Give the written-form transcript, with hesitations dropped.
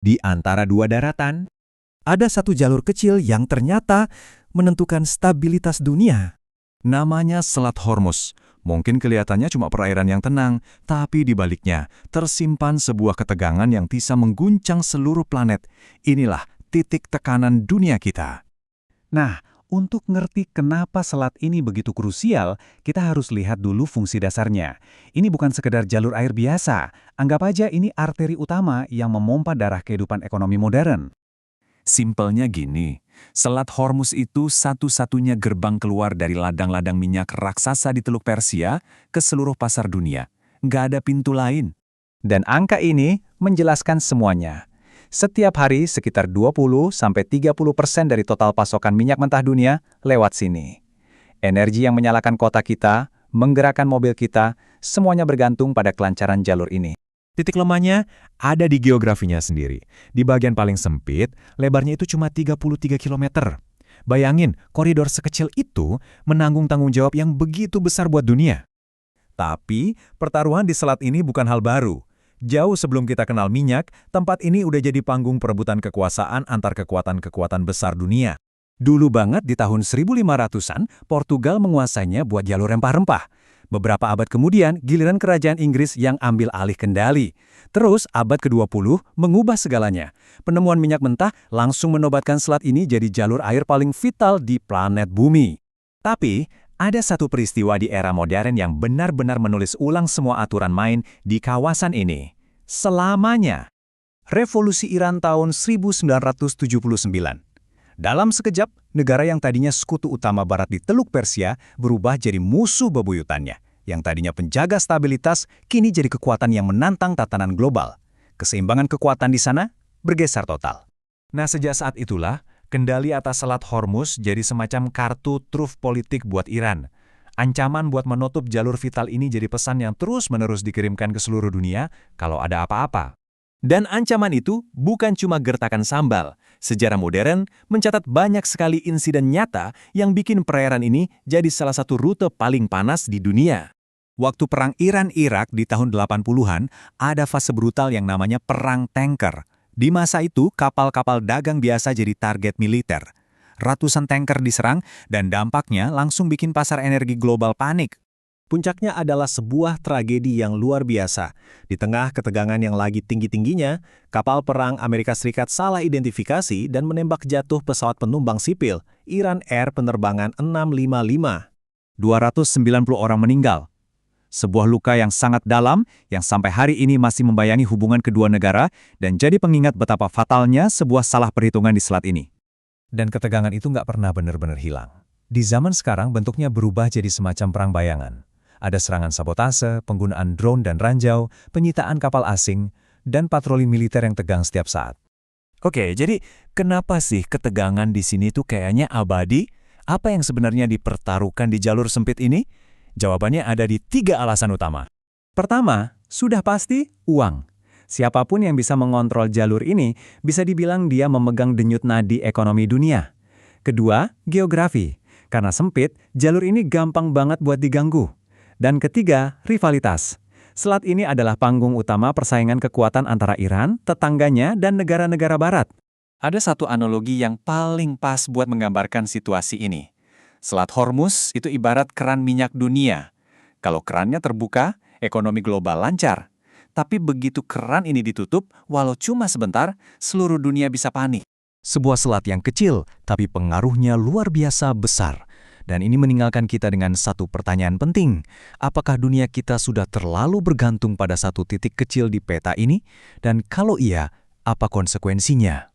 Di antara dua daratan, Ada satu jalur kecil yang ternyata menentukan stabilitas dunia. Namanya Selat Hormuz. Mungkin kelihatannya cuma perairan yang tenang, tapi di baliknya tersimpan sebuah ketegangan yang bisa mengguncang seluruh planet. Inilah titik tekanan dunia kita. Nah, untuk ngerti kenapa selat ini begitu krusial, kita harus lihat dulu fungsi dasarnya. Ini bukan sekedar jalur air biasa. Anggap aja ini arteri utama yang memompa darah kehidupan ekonomi modern. Simpelnya gini, Selat Hormuz itu satu-satunya gerbang keluar dari ladang-ladang minyak raksasa di Teluk Persia ke seluruh pasar dunia. Nggak ada pintu lain. Dan angka ini menjelaskan semuanya. Setiap hari sekitar 20-30% dari total pasokan minyak mentah dunia lewat sini. Energi yang menyalakan kota kita, menggerakkan mobil kita, semuanya bergantung pada kelancaran jalur ini. titik lemahnya ada di geografinya sendiri. Di bagian paling sempit, lebarnya itu cuma 33 km. Bayangin, koridor sekecil itu menanggung tanggung jawab yang begitu besar buat dunia. Tapi, pertaruhan di selat ini bukan hal baru. Jauh sebelum kita kenal minyak, tempat ini udah jadi panggung perebutan kekuasaan antar kekuatan-kekuatan besar dunia. Dulu banget di tahun 1500-an, Portugal menguasainya buat jalur rempah-rempah. Beberapa abad kemudian, giliran kerajaan Inggris yang ambil alih kendali. Terus, abad ke-20 mengubah segalanya. Penemuan minyak mentah langsung menobatkan selat ini jadi jalur air paling vital di planet bumi. Tapi, ada satu peristiwa di era modern yang benar-benar menulis ulang semua aturan main di kawasan ini. Selamanya. Revolusi Iran tahun 1979. Dalam sekejap, negara yang tadinya sekutu utama Barat di Teluk Persia berubah jadi musuh bebuyutannya. Yang tadinya penjaga stabilitas, kini jadi kekuatan yang menantang tatanan global. Keseimbangan kekuatan di sana bergeser total. Nah, sejak saat itulah, kendali atas Selat Hormuz jadi semacam kartu truf politik buat Iran. Ancaman buat menutup jalur vital ini jadi pesan yang terus-menerus dikirimkan ke seluruh dunia kalau ada apa-apa. Dan ancaman itu bukan cuma gertakan sambal. Sejarah modern mencatat banyak sekali insiden nyata yang bikin perairan ini jadi salah satu rute paling panas di dunia. Waktu perang Iran-Irak di tahun 80-an, ada fase brutal yang namanya perang tanker. Di masa itu, kapal-kapal dagang biasa jadi target militer. Ratusan tanker diserang dan dampaknya langsung bikin pasar energi global panik. Puncaknya adalah sebuah tragedi yang luar biasa. Di tengah ketegangan yang lagi tinggi-tingginya, kapal perang Amerika Serikat salah identifikasi dan menembak jatuh pesawat penumpang sipil, Iran Air penerbangan 655. 290 orang meninggal. Sebuah luka yang sangat dalam, yang sampai hari ini masih membayangi hubungan kedua negara dan jadi pengingat betapa fatalnya sebuah salah perhitungan di selat ini. Dan ketegangan itu nggak pernah benar-benar hilang. Di zaman sekarang bentuknya berubah jadi semacam perang bayangan. Ada serangan sabotase, penggunaan drone dan ranjau, penyitaan kapal asing, dan patroli militer yang tegang setiap saat. Oke, jadi kenapa sih ketegangan di sini tuh kayaknya abadi? Apa yang sebenarnya dipertaruhkan di jalur sempit ini? Jawabannya ada di 3 alasan utama. Pertama, sudah pasti uang. Siapapun yang bisa mengontrol jalur ini bisa dibilang dia memegang denyut nadi ekonomi dunia. Kedua, geografi. Karena sempit, jalur ini gampang banget buat diganggu. Dan ketiga, rivalitas. Selat ini adalah panggung utama persaingan kekuatan antara Iran, tetangganya, dan negara-negara barat. Ada satu analogi yang paling pas buat menggambarkan situasi ini. Selat Hormuz itu ibarat keran minyak dunia. Kalau kerannya terbuka, ekonomi global lancar. Tapi begitu keran ini ditutup, walau cuma sebentar, seluruh dunia bisa panik. Sebuah selat yang kecil, tapi pengaruhnya luar biasa besar. Dan ini meninggalkan kita dengan satu pertanyaan penting. Apakah dunia kita sudah terlalu bergantung pada satu titik kecil di peta ini? Dan kalau iya, apa konsekuensinya?